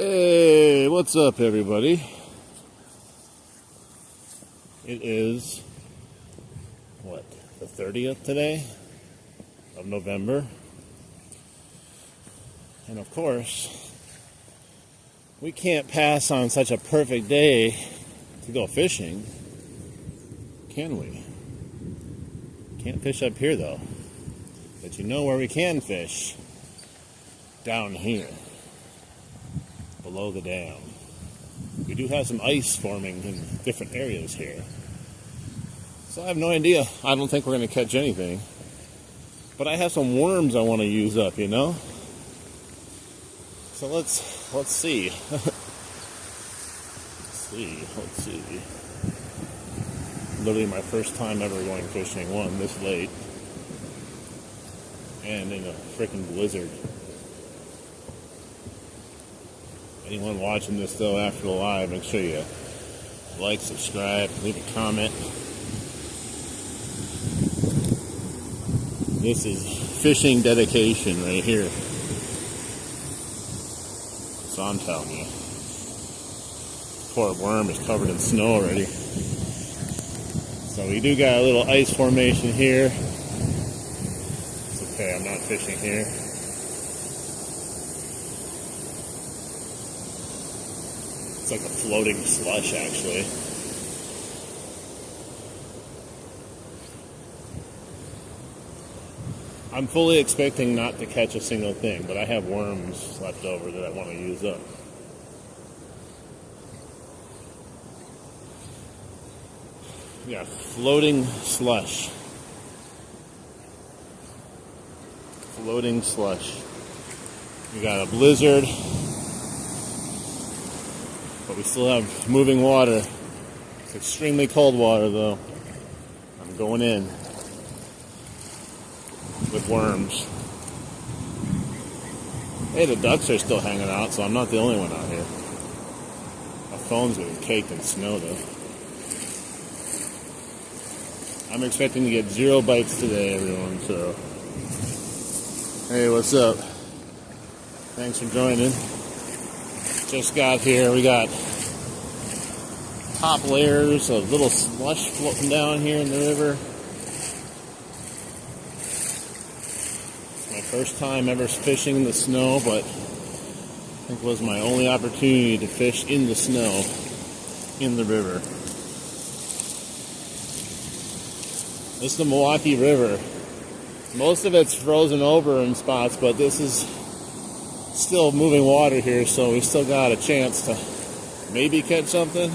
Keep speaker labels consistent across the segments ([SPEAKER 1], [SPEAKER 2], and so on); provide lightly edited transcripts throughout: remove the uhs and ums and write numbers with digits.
[SPEAKER 1] Hey, what's up, everybody? It is, the 30th today of November. And of course, we can't pass on such a perfect day to go fishing, can we? Can't fish up here, though. But you know where we can fish? Down here, below the dam. We do have some ice forming in different areas here. So I have no idea. I don't think we're going to catch anything. But I have some worms I want to use up, you know? So let's see. Let's see. Literally my first time ever going fishing, this late. And in a freaking blizzard. Anyone watching this, though, after the live, make sure you like, subscribe, leave a comment. This is fishing dedication right here. So I'm telling you. Poor worm is covered in snow already. So we do got a little ice formation here. It's okay, I'm not fishing here. It's like a floating slush, actually. I'm fully expecting not to catch a single thing, but I have worms left over that I want to use up. Yeah, floating slush. Floating slush. We got a blizzard. But we still have moving water. It's extremely cold water, though. I'm going in with worms. Hey, the ducks are still hanging out, so I'm not the only one out here. My phone's getting caked in snow, though. I'm expecting to get 0 bites today, everyone, so... Hey, what's up? Thanks for joining. Just got here. We got top layers of little slush floating down here in the river. It's my first time ever fishing in the snow, but I think it was my only opportunity to fish in the snow in the river. This is the Milwaukee River. Most of it's frozen over in spots, but this is still moving water here, so we still got a chance to maybe catch something.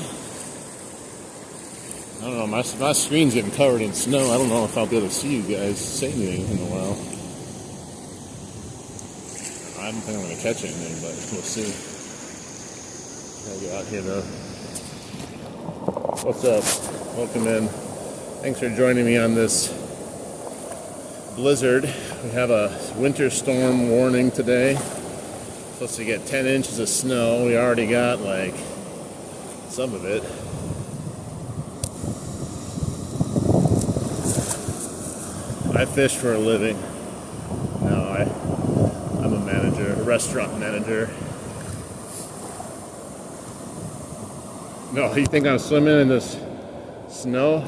[SPEAKER 1] I don't know, my screen's getting covered in snow. I don't know if I'll be able to see you guys say anything in a while. I don't think I'm going to catch anything, but we'll see. I'll get out here though. What's up? Welcome in. Thanks for joining me on this blizzard. We have a winter storm warning today. Supposed to get 10 inches of snow. We already got like some of it. I fish for a living. No, I'm a manager, a restaurant manager. No, you think I'm swimming in this snow?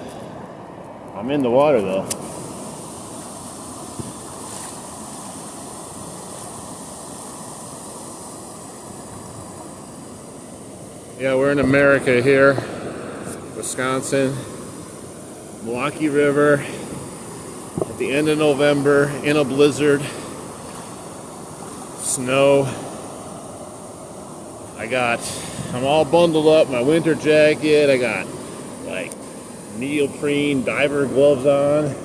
[SPEAKER 1] I'm in the water though. Yeah, we're in America here, Wisconsin, Milwaukee River, at the end of November, in a blizzard, snow. I'm all bundled up, my winter jacket, I got like neoprene diver gloves on.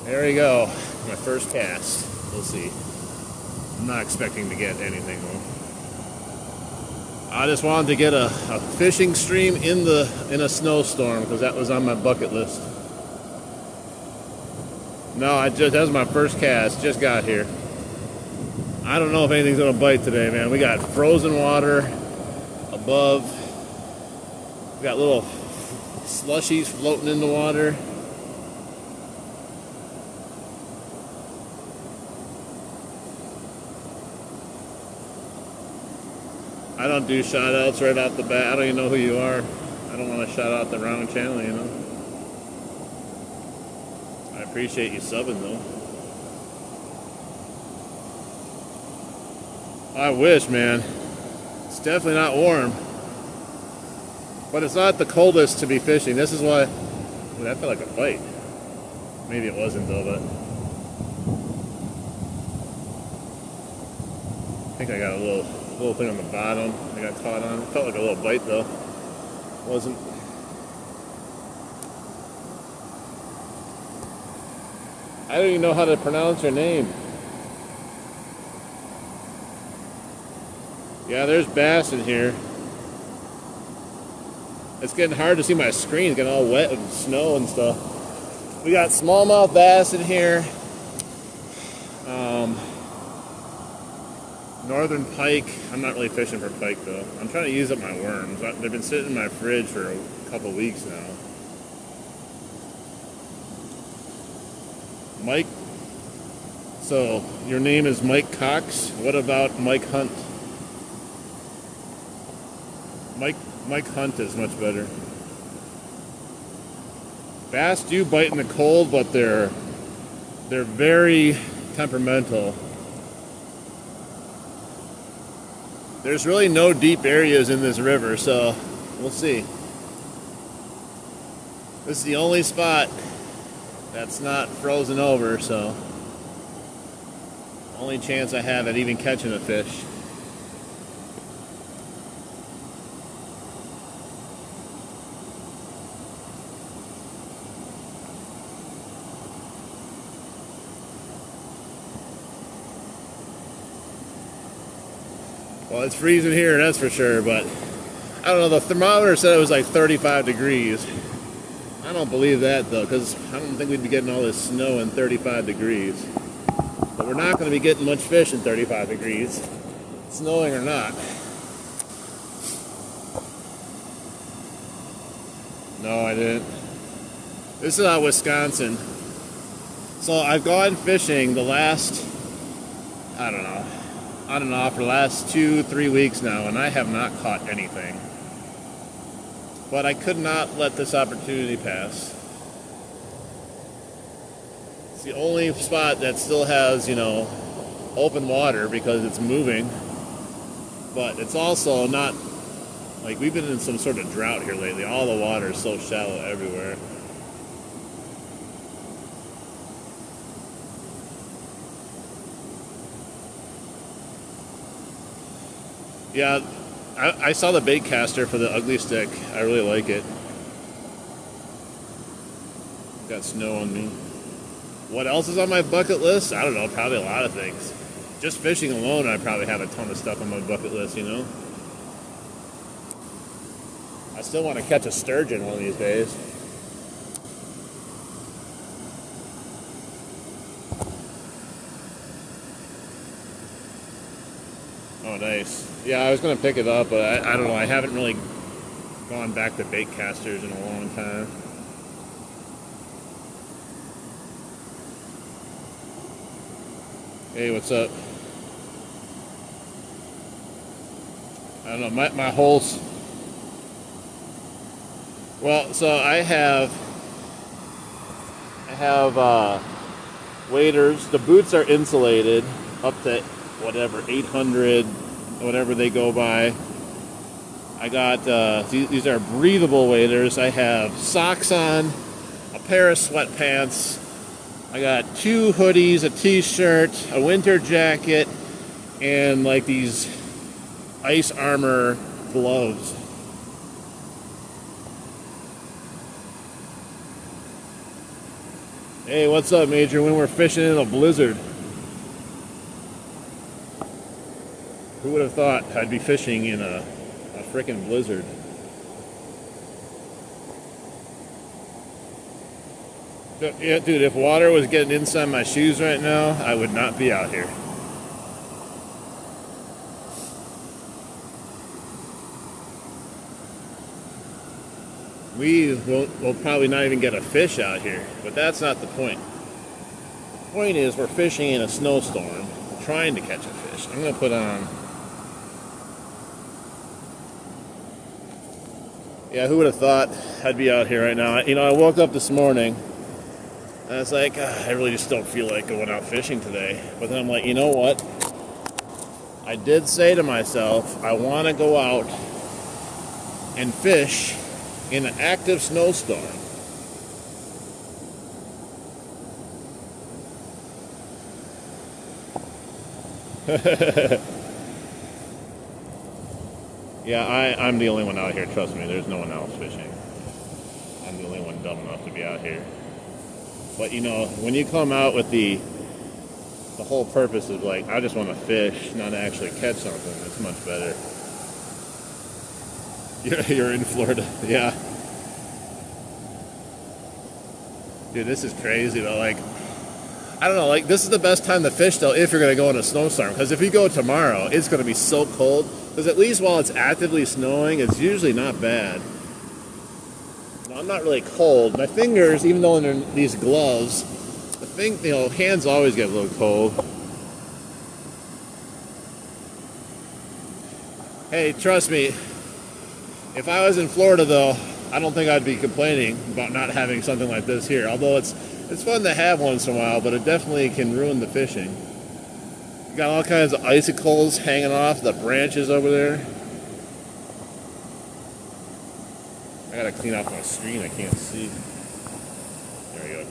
[SPEAKER 1] There we go, my first cast. We'll see. I'm not expecting to get anything though. I just wanted to get a fishing stream in a snowstorm because that was on my bucket list. No, that was my first cast. Just got here. I don't know if anything's gonna bite today, man. We got frozen water above. We got little slushies floating in the water. I don't do shout outs right off the bat. I don't even know who you are. I don't want to shout out the wrong channel, you know. I appreciate you subbing though. I wish, man. It's definitely not warm. But it's not the coldest to be fishing. This is why. Ooh, that felt like a bite. Maybe it wasn't though, but I think I got a little thing on the bottom. I got caught on. It felt like a little bite though. Wasn't. I don't even know how to pronounce your name. Yeah, there's bass in here. It's getting hard to see my screen. It's getting all wet with snow and stuff. We got smallmouth bass in here. Northern pike. I'm not really fishing for pike though. I'm trying to use up my worms. They've been sitting in my fridge for a couple weeks now. Mike. So your name is Mike Cox. What about Mike Hunt? Mike Hunt is much better. Bass do bite in the cold, but they're very temperamental. There's really no deep areas in this river, so we'll see. This is the only spot that's not frozen over, so only chance I have at even catching a fish. Well, it's freezing here, that's for sure, but I don't know, the thermometer said it was like 35 degrees. I don't believe that though, because I don't think we'd be getting all this snow in 35 degrees. But we're not going to be getting much fish in 35 degrees, snowing or not. No, I didn't. This is out of Wisconsin. So I've gone fishing the last, I don't know, on and off for the last 2-3 weeks now, and I have not caught anything. But I could not let this opportunity pass. It's the only spot that still has, you know, open water because it's moving. But it's also not, like, we've been in some sort of drought here lately. All the water is so shallow everywhere. Yeah, I saw the bait caster for the ugly stick. I really like it. Got snow on me. What else is on my bucket list? I don't know, probably a lot of things. Just fishing alone, I probably have a ton of stuff on my bucket list, you know? I still want to catch a sturgeon one of these days. Oh, nice. Yeah, I was going to pick it up, but I don't know. I haven't really gone back to bait casters in a long time. Hey, what's up? I don't know. My holes. Well, so I have waders. The boots are insulated up to whatever 800, whatever they go by. I got these are breathable waders. I have socks on, a pair of sweatpants. I got 2 hoodies, a t-shirt, a winter jacket, and like these ice armor gloves. Hey, what's up, Major? When we're fishing in a blizzard. Who would have thought I'd be fishing in a frickin' blizzard? Yeah, dude, if water was getting inside my shoes right now, I would not be out here. We'll probably not even get a fish out here, but that's not the point. The point is we're fishing in a snowstorm, trying to catch a fish. I'm going to put on Yeah, who would have thought I'd be out here right now? You know, I woke up this morning and I was like, I really just don't feel like going out fishing today. But then I'm like, you know what? I did say to myself, I want to go out and fish in an active snowstorm. Yeah, I'm the only one out here, trust me, there's no one else fishing. I'm the only one dumb enough to be out here. But you know, when you come out with the whole purpose is like, I just want to fish, not actually catch something, it's much better. You're in Florida, yeah. Dude, this is crazy though, like, I don't know, like, this is the best time to fish though if you're going to go in a snowstorm, because if you go tomorrow, it's going to be so cold. Because at least while it's actively snowing, it's usually not bad. Now, I'm not really cold. My fingers, even though they're in these gloves, hands always get a little cold. Hey, trust me, if I was in Florida though, I don't think I'd be complaining about not having something like this here. Although it's fun to have once in a while, but it definitely can ruin the fishing. You got all kinds of icicles hanging off the branches over there. I gotta clean off my screen, I can't see. There we go.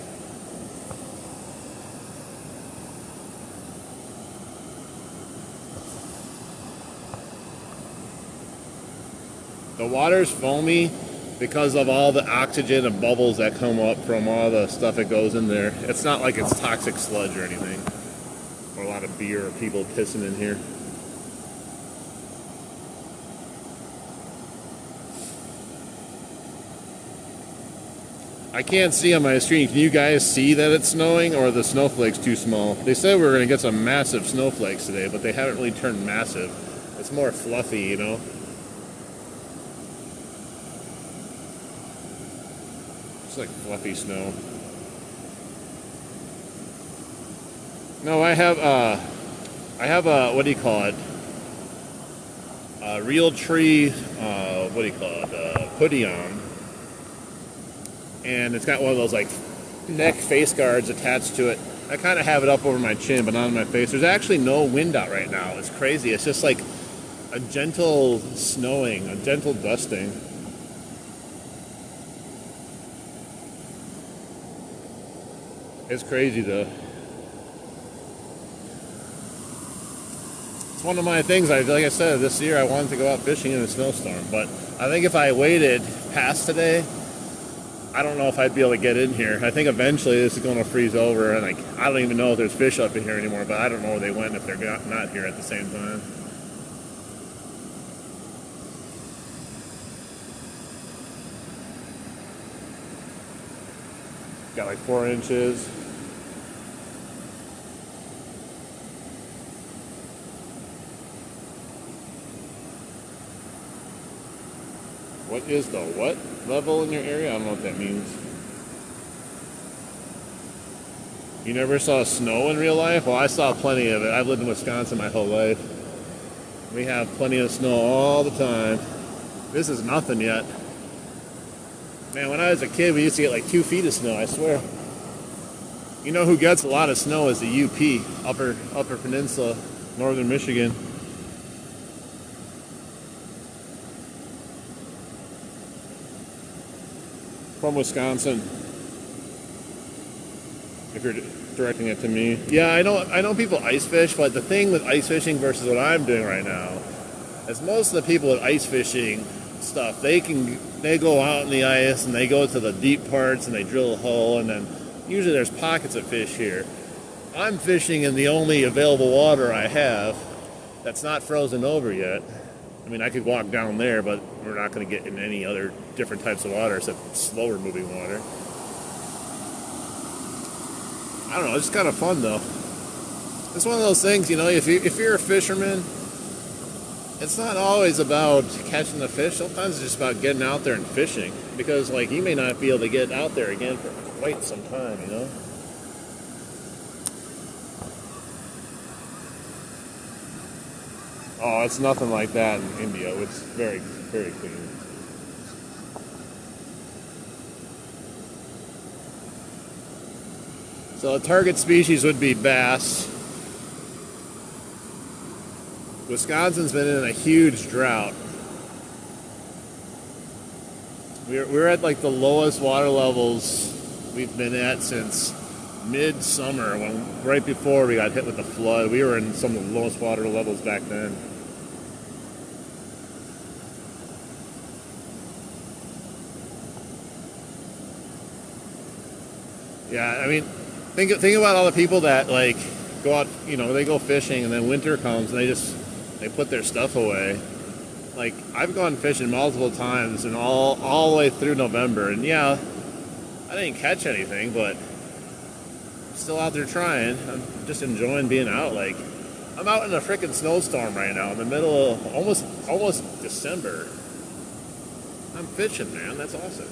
[SPEAKER 1] The water's foamy because of all the oxygen and bubbles that come up from all the stuff that goes in there. It's not like it's toxic sludge or anything. Or a lot of beer or people pissing in here. I can't see on my screen. Can you guys see that it's snowing, or are the snowflakes too small? They said we were going to get some massive snowflakes today, but they haven't really turned massive. It's more fluffy, you know? It's like fluffy snow. No, I have a, what do you call it? Realtree, what do you call it? Hoodie on. And it's got one of those like neck face guards attached to it. I kind of have it up over my chin, but not on my face. There's actually no wind out right now. It's crazy. It's just like a gentle snowing, a gentle dusting. It's crazy though. It's one of my things. Like I said, this year I wanted to go out fishing in a snowstorm, but I think if I waited past today, I don't know if I'd be able to get in here. I think eventually this is going to freeze over, and like I don't even know if there's fish up in here anymore. But I don't know where they went if they're not here at the same time. Got like 4 inches. What is the what level in your area? I don't know what that means. You never saw snow in real life? Well, I saw plenty of it. I've lived in Wisconsin my whole life. We have plenty of snow all the time. This is nothing yet. Man, when I was a kid, we used to get like 2 feet of snow, I swear. You know who gets a lot of snow is the UP, Upper Peninsula, Northern Michigan. From Wisconsin, if you're directing it to me. Yeah, I know people ice fish, but the thing with ice fishing versus what I'm doing right now is most of the people with ice fishing stuff, they go out in the ice and they go to the deep parts and they drill a hole, and then usually there's pockets of fish here. I'm fishing in the only available water I have that's not frozen over yet. I mean, I could walk down there, but we're not going to get in any other different types of water except slower moving water. I don't know, it's kind of fun though. It's one of those things, you know, if you're a fisherman, it's not always about catching the fish. Sometimes it's just about getting out there and fishing, because like you may not be able to get out there again for quite some time, you know. Oh, it's nothing like that in India. It's very, very clean. So the target species would be bass. Wisconsin's been in a huge drought. We're at like the lowest water levels we've been at since mid-summer, when right before we got hit with the flood. We were in some of the lowest water levels back then. Yeah, I mean, think about all the people that like go out, they go fishing and then winter comes and they put their stuff away. Like, I've gone fishing multiple times and all the way through November, and yeah, I didn't catch anything, but I'm still out there trying. I'm just enjoying being out. Like, I'm out in a freaking snowstorm right now in the middle of almost December. I'm fishing, man. That's awesome.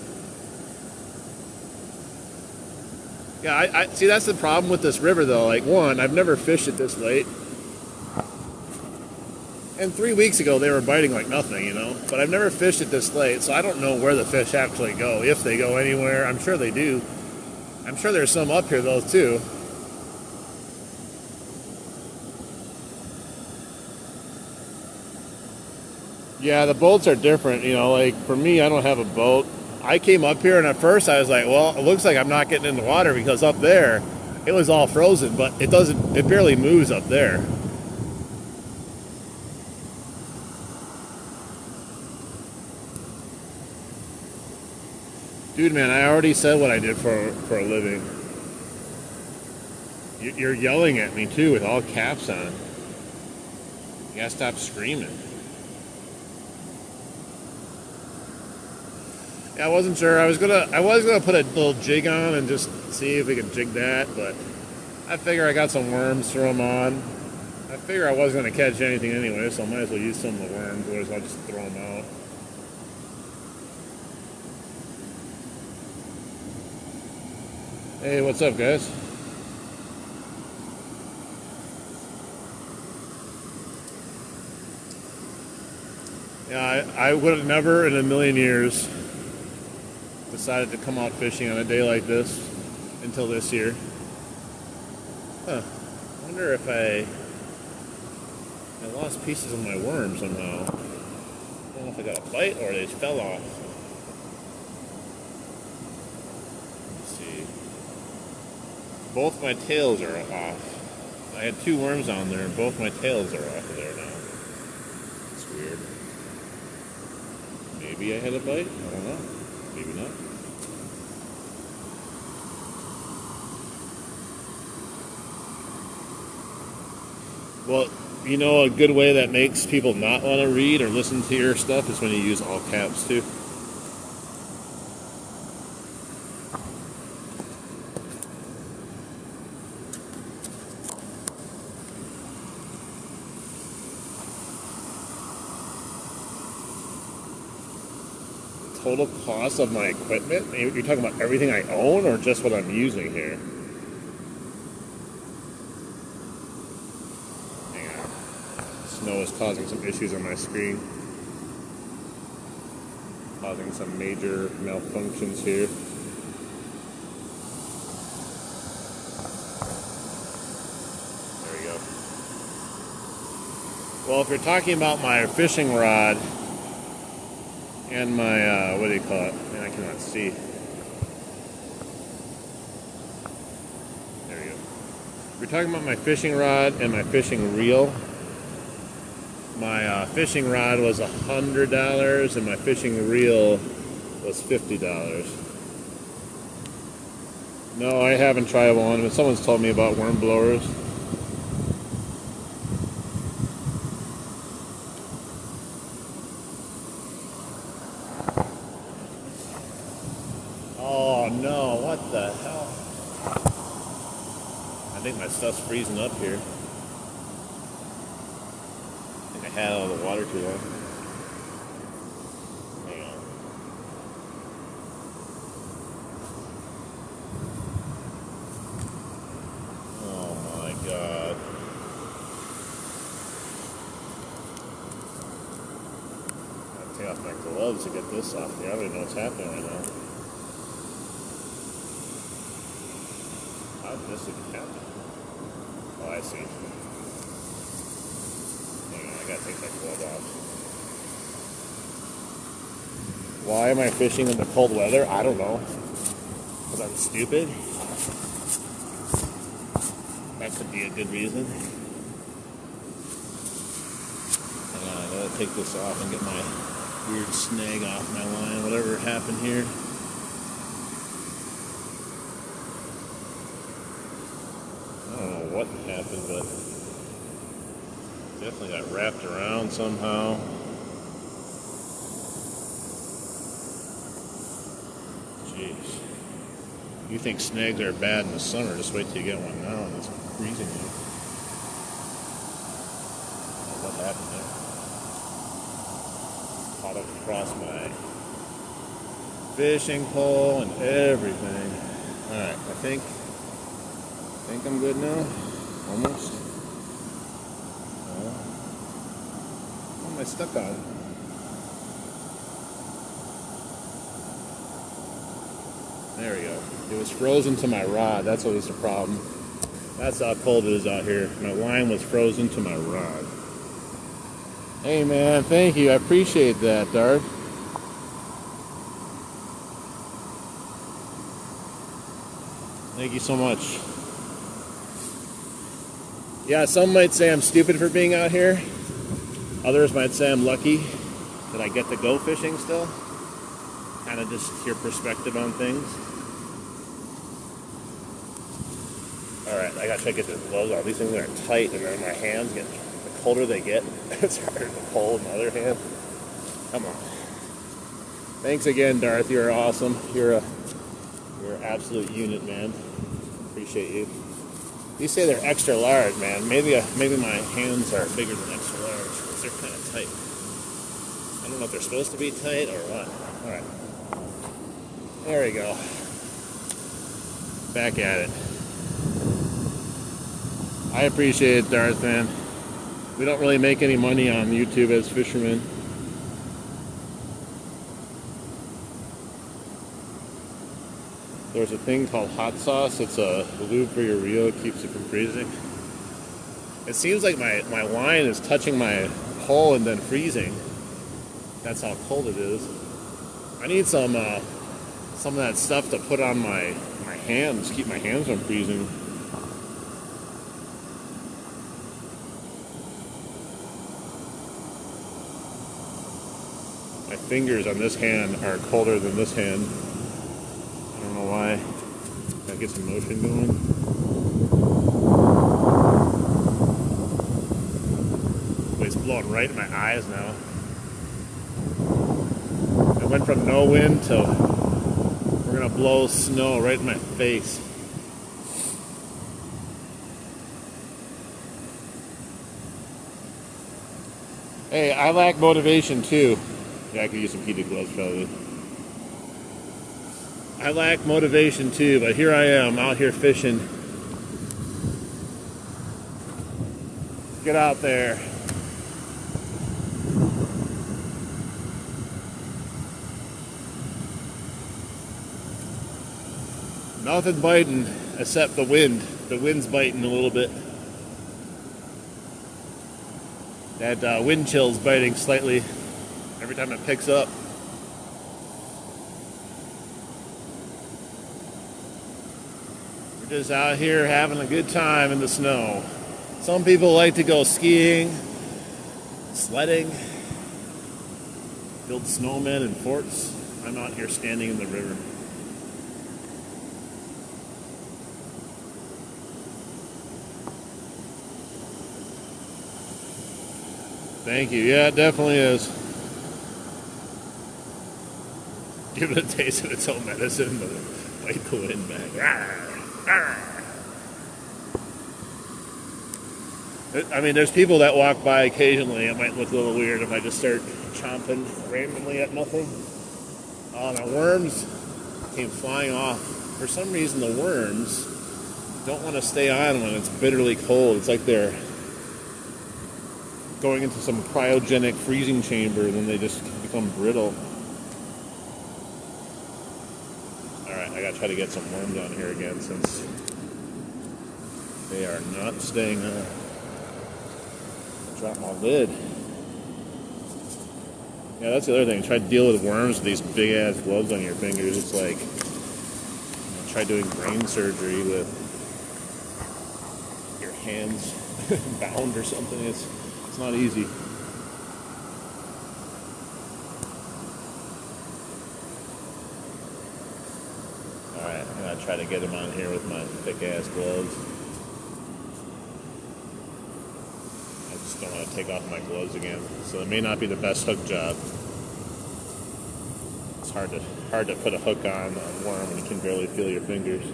[SPEAKER 1] Yeah, I see, that's the problem with this river, though. Like, one, I've never fished it this late. And 3 weeks ago, they were biting like nothing, But I've never fished it this late, so I don't know where the fish actually go, if they go anywhere. I'm sure they do. I'm sure there's some up here, though, too. Yeah, the boats are different, Like, for me, I don't have a boat. I came up here, and at first I was like, well, it looks like I'm not getting in the water, because up there, it was all frozen, but it barely moves up there. Dude, man, I already said what I did for a living. You're yelling at me, too, with all caps on. You gotta stop screaming. Yeah, I wasn't sure. I was gonna put a little jig on and just see if we could jig that, but I figure I got some worms, throw them on. I figure I wasn't gonna catch anything anyway, so I might as well use some of the worms, or I'll just throw them out. Hey, what's up, guys? Yeah, I would have never in a million years decided to come out fishing on a day like this until this year. Huh. I wonder if I lost pieces of my worm somehow. I don't know if I got a bite or they fell off. Both my tails are off. I had 2 worms on there, and both my tails are off of there now. It's weird. Maybe I had a bite? I don't know. Maybe not. Well, a good way that makes people not want to read or listen to your stuff is when you use all caps, too. Total cost of my equipment? You're talking about everything I own or just what I'm using here? Hang on. Snow is causing some issues on my screen. Causing some major malfunctions here. There we go. Well, if you're talking about my fishing rod and my, what do you call it? Man, I cannot see. There we go. We're talking about my fishing rod and my fishing reel. My fishing rod was $100 and my fishing reel was $50. No, I haven't tried one, but someone's told me about worm blowers. Oh no, what the hell? I think my stuff's freezing up here. I think I had all the water too long. Hang on. Oh my god. I'll take off my gloves to get this off here. I don't even know what's happening right now. this would happen. Oh, I see. Hang on, I gotta take that glove off. Why am I fishing in the cold weather? I don't know. Because I'm stupid? That could be a good reason. Hang on, I gotta take this off and get my weird snag off my line, whatever happened here. I don't know what happened, but definitely got wrapped around somehow. Jeez. You think snags are bad in the summer, just wait till you get one now and it's freezing you. What happened there? Caught up across my fishing pole and everything. Alright, I think I'm good now. Almost. What am I stuck on? There we go. It was frozen to my rod. That's what was the problem. That's how cold it is out here. My line was frozen to my rod. Hey man, thank you. I appreciate that, Darth. Thank you so much. Yeah, some might say I'm stupid for being out here. Others might say I'm lucky that I get to go fishing still. Kind of just your perspective on things. Alright, I gotta try to get the gloves off. These things are tight and then my hands get, the colder they get, it's harder to pull in the other hand. Come on. Thanks again, Darth. You're awesome. You're an absolute unit, man. Appreciate you. You say they're extra large, man. Maybe my hands are bigger than extra large because they're kind of tight. I don't know if they're supposed to be tight or what. All right. There we go. Back at it. I appreciate it, Darth, man. We don't really make any money on YouTube as fishermen. There's a thing called hot sauce. It's a lube for your reel. It keeps it from freezing. It seems like my line is touching my hole and then freezing. That's how cold it is. I need some of that stuff to put on my hands, keep my hands from freezing. My fingers on this hand are colder than this hand. I don't know why. Gotta get some motion going. It's blowing right in my eyes now. It went from no wind to we're gonna blow snow right in my face. Hey, I lack motivation too. Yeah, I could use some heated gloves probably. I lack motivation too, but here I am out here fishing. Get out there. Nothing biting except the wind. The wind's biting a little bit. That wind chill's biting slightly every time it picks up. We're just out here having a good time in the snow. Some people like to go skiing, sledding, build snowmen and forts. I'm out here standing in the river. Thank you. Yeah, it definitely is. Give it a taste of its own medicine, but fight the wind back. I mean, there's people that walk by occasionally. It might look a little weird if I just start chomping randomly at nothing. The worms came flying off. For some reason, the worms don't want to stay on when it's bitterly cold. It's like they're going into some cryogenic freezing chamber, and then they just become brittle. Alright, I gotta try to get some worms on here again since They are not staying on. Drop my lid. Yeah, that's the other thing. Try to deal with worms with these big ass gloves on your fingers. It's like try doing brain surgery with your hands bound or something. It's not easy. Alright, I'm gonna try to get him on here with my thick ass gloves. I just don't want to take off my gloves again. So it may not be the best hook job. It's hard to put a hook on a worm when you can barely feel your fingers.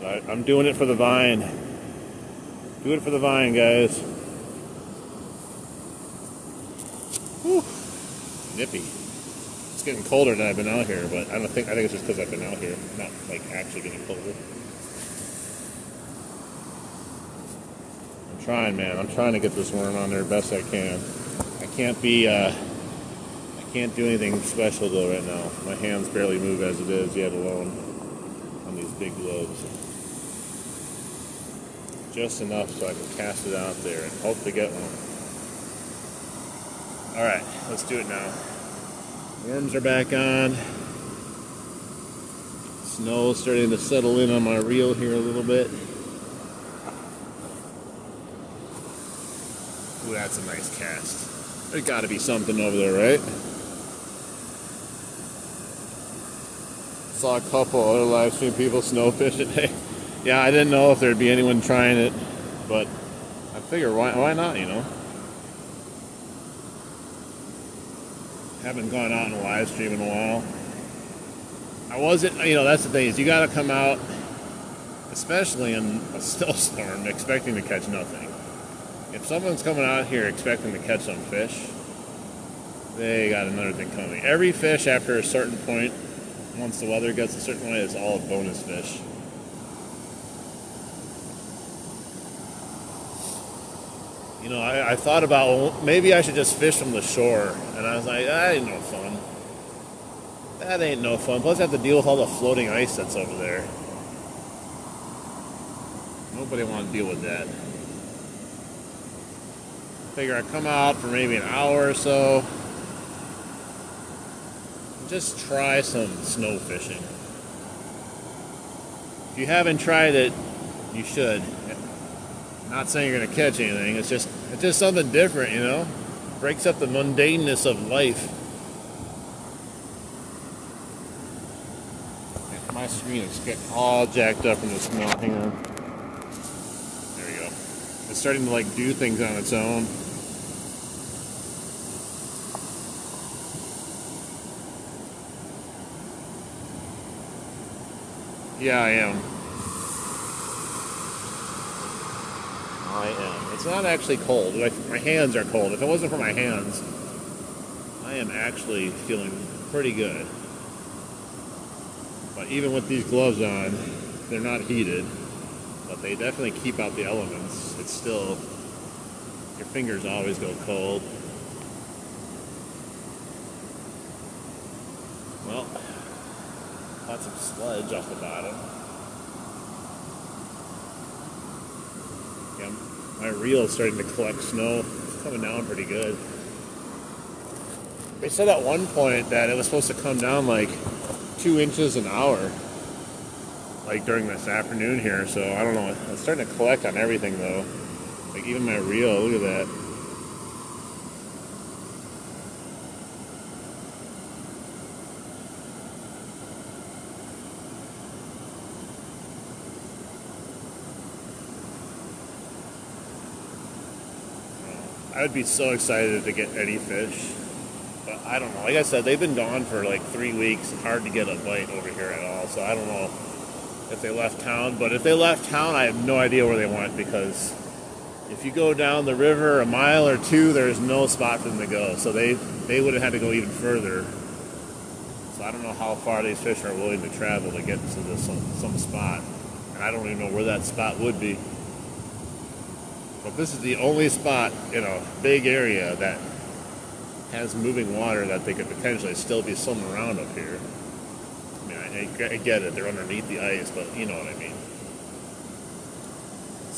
[SPEAKER 1] But I'm doing it for the vine. Do it for the vine, guys. Whew. Nippy. It's getting colder than I've been out here, but I think it's just because I've been out here, not like actually getting colder. I'm trying, man. I'm trying to get this worm on there best I can. I can't do anything special though right now. My hands barely move as it is, yet alone on these big gloves. Just enough so I can cast it out there and hope to get one. Alright, let's do it now. Worms are back on. Snow's starting to settle in on my reel here a little bit. Ooh, that's a nice cast. There's got to be something over there, right? Saw a couple other live stream people snowfish today. Yeah, I didn't know if there'd be anyone trying it, but I figure why not, you know? Haven't gone out in a live stream in a while. I wasn't, you know, that's the thing is you got to come out, especially in a snowstorm, expecting to catch nothing. If someone's coming out here expecting to catch some fish, they got another thing coming. Every fish after a certain point, once the weather gets a certain way, is all bonus fish. You know, I thought about, well, maybe I should just fish from the shore. And I was like, that ain't no fun. That ain't no fun. Plus I have to deal with all the floating ice that's over there. Nobody want to deal with that. Figure I'd come out for maybe an hour or so. Just try some snow fishing. If you haven't tried it, you should. Not saying you're going to catch anything. It's just something different, you know? Breaks up the mundaneness of life. My screen is getting all jacked up in the snow. Hang on. There we go. It's starting to like do things on its own. Yeah, I am. It's not actually cold. My hands are cold. If it wasn't for my hands, I am actually feeling pretty good. But even with these gloves on, they're not heated, but they definitely keep out the elements. It's still, your fingers always go cold. Well, got some sludge off the bottom. Yeah, my reel is starting to collect snow. It's coming down pretty good. They said at one point that it was supposed to come down like 2 inches an hour, like during this afternoon here. So I don't know. It's starting to collect on everything though. Like even my reel. Look at that. I would be so excited to get any fish, but I don't know. Like I said, they've been gone for like 3 weeks. It's hard to get a bite over here at all, so I don't know if they left town. But if they left town, I have no idea where they went, because if you go down the river a mile or two, there's no spot for them to go. So they would have had to go even further. So I don't know how far these fish are willing to travel to get to this some spot, and I don't even know where that spot would be. But this is the only spot in a big area that has moving water that they could potentially still be swimming around up here. I mean, I get it, they're underneath the ice, but you know what I mean.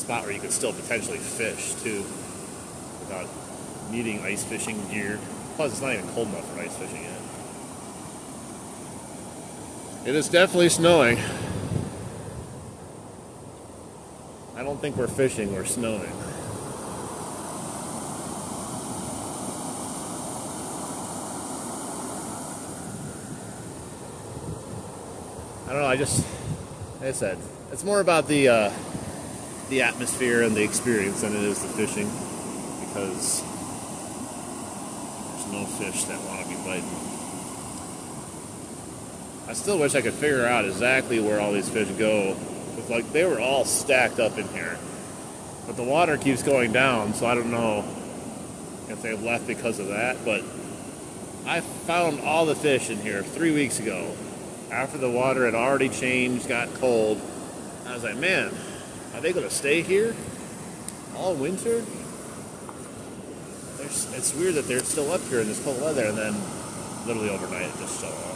[SPEAKER 1] spot where you could still potentially fish too, without needing ice fishing gear. Plus, it's not even cold enough for ice fishing yet. It is definitely snowing. I don't think we're fishing, we're snowing. I don't know, like I said, it's more about the atmosphere and the experience than it is the fishing, because there's no fish that want to be biting. I still wish I could figure out exactly where all these fish go. It's like they were all stacked up in here, but the water keeps going down, so I don't know if they've left because of that. But I found all the fish in here 3 weeks ago, after the water had already changed, got cold. I was like, man, are they going to stay here all winter? It's weird that they're still up here in this cold weather, and then literally overnight it just shut off.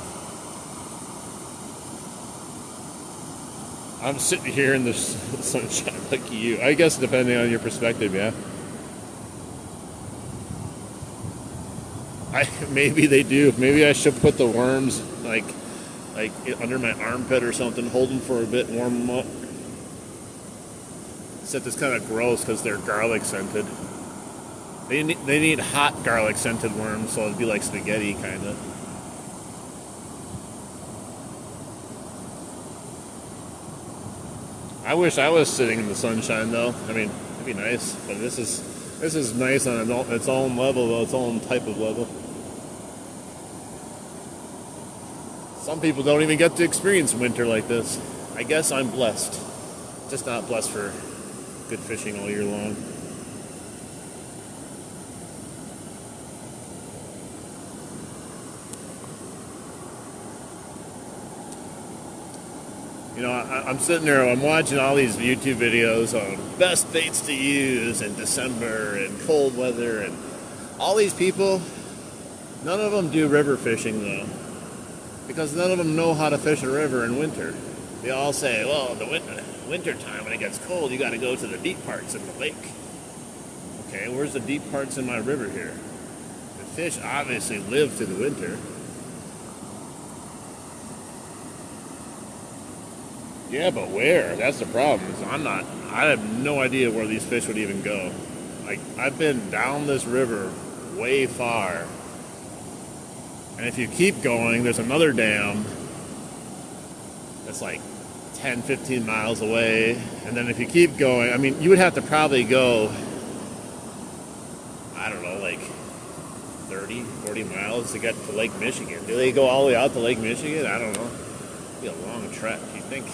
[SPEAKER 1] I'm sitting here in the sunshine like you. I guess depending on your perspective, yeah. Maybe they do. Maybe I should put the worms like under my armpit or something, hold them for a bit, warm them up. Except it's kind of gross because they're garlic scented. They need hot garlic scented worms, so it'd be like spaghetti kind of. I wish I was sitting in the sunshine though. I mean, it'd be nice, but this is nice on its own level, though, its own type of level. Some people don't even get to experience winter like this. I guess I'm blessed. Just not blessed for good fishing all year long. You know, I'm sitting there, I'm watching all these YouTube videos on best baits to use in December and cold weather, and all these people, none of them do river fishing though, because none of them know how to fish a river in winter. They all say, well, in the winter time when it gets cold, you got to go to the deep parts in the lake. Okay, where's the deep parts in my river here? The fish obviously live through the winter. Yeah, but where? That's the problem. I have no idea where these fish would even go. Like, I've been down this river way far. And if you keep going, there's another dam that's like 10, 15 miles away. And then if you keep going, I mean, you would have to probably go, I don't know, like 30, 40 miles to get to Lake Michigan. Do they go all the way out to Lake Michigan? I don't know. It'd be a long trek. You think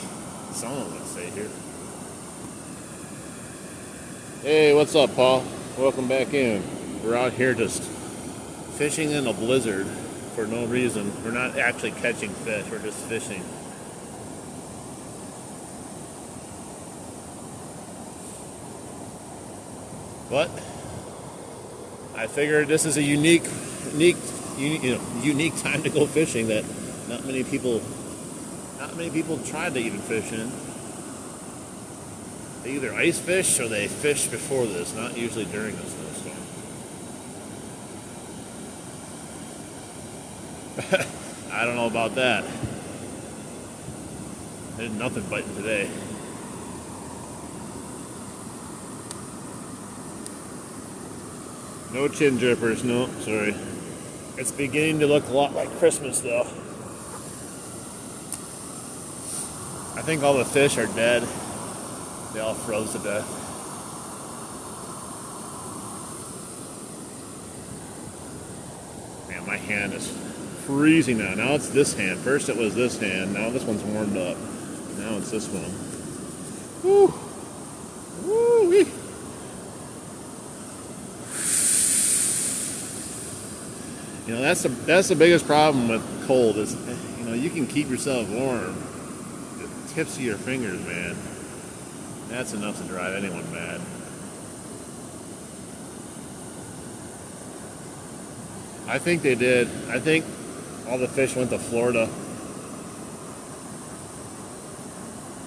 [SPEAKER 1] someone would stay here. Hey, what's up, Paul? Welcome back in. We're out here just fishing in a blizzard for no reason. We're not actually catching fish, we're just fishing. But I figured this is a unique time to go fishing that not many people try to even fish in. They either ice fish or they fish before this, not usually during the snowstorm. I don't know about that. There's nothing biting today. No chin drippers, no, sorry. It's beginning to look a lot like Christmas though. I think all the fish are dead. They all froze to death. Man, my hand is freezing now. Now it's this hand. First it was this hand. Now this one's warmed up. Now it's this one. Woo! Woo-wee! You know, that's the biggest problem with cold is, you know, you can keep yourself warm. The tips of your fingers, man. That's enough to drive anyone mad. I think they did. I think all the fish went to Florida.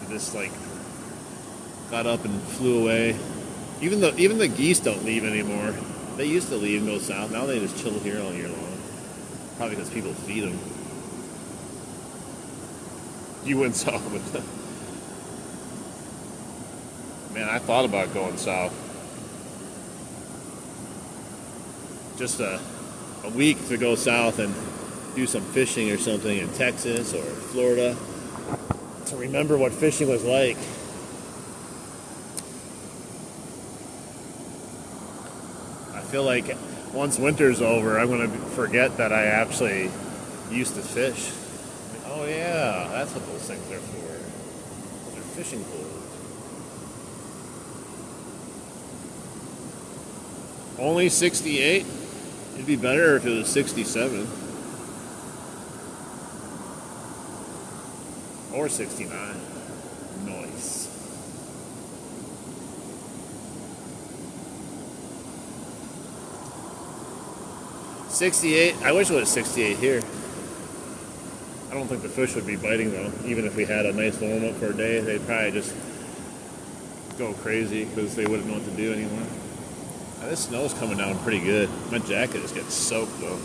[SPEAKER 1] This like got up and flew away. Even the geese don't leave anymore. They used to leave and go south. Now they just chill here all year long. Probably because people feed them. You went south with them. Man, I thought about going south. Just a week to go south and do some fishing or something in Texas or Florida to remember what fishing was like. I feel like once winter's over, I'm going to forget that I actually used to fish. Oh yeah, that's what those things are for. Those are fishing poles. Only 68? It'd be better if it was 67. Or 69. Nice. $68. I wish it was 68 here. I don't think the fish would be biting though. Even if we had a nice warm up for a day, they'd probably just go crazy because they wouldn't know what to do anymore. Now, this snow's coming down pretty good. My jacket is getting soaked though.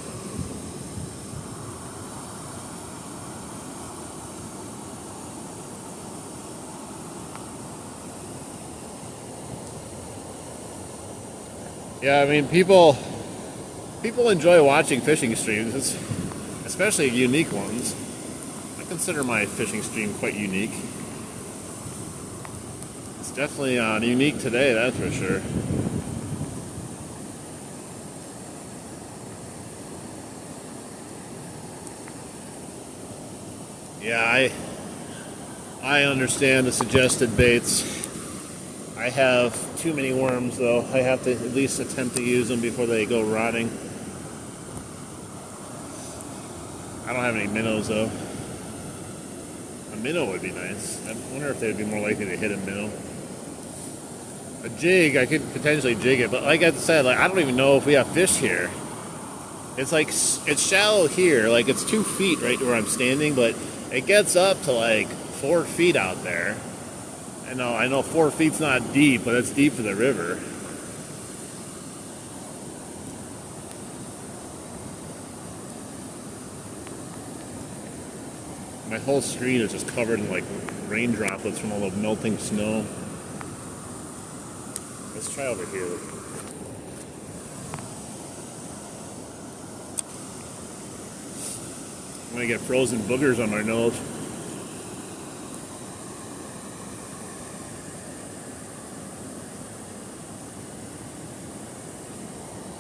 [SPEAKER 1] Yeah, I mean, people enjoy watching fishing streams, especially unique ones. I consider my fishing stream quite unique. It's definitely unique today, that's for sure. Yeah, I understand the suggested baits. I have too many worms though. I have to at least attempt to use them before they go rotting. I don't have any minnows though. A minnow would be nice. I wonder if they'd be more likely to hit a minnow. A jig, I could potentially jig it, but like I said, like I don't even know if we have fish here. It's like, it's shallow here, like it's 2 feet right where I'm standing, but it gets up to like 4 feet out there. I know 4 feet's not deep, but it's deep for the river. My whole screen is just covered in like rain droplets from all the melting snow. Let's try over here. I'm gonna get frozen boogers on my nose.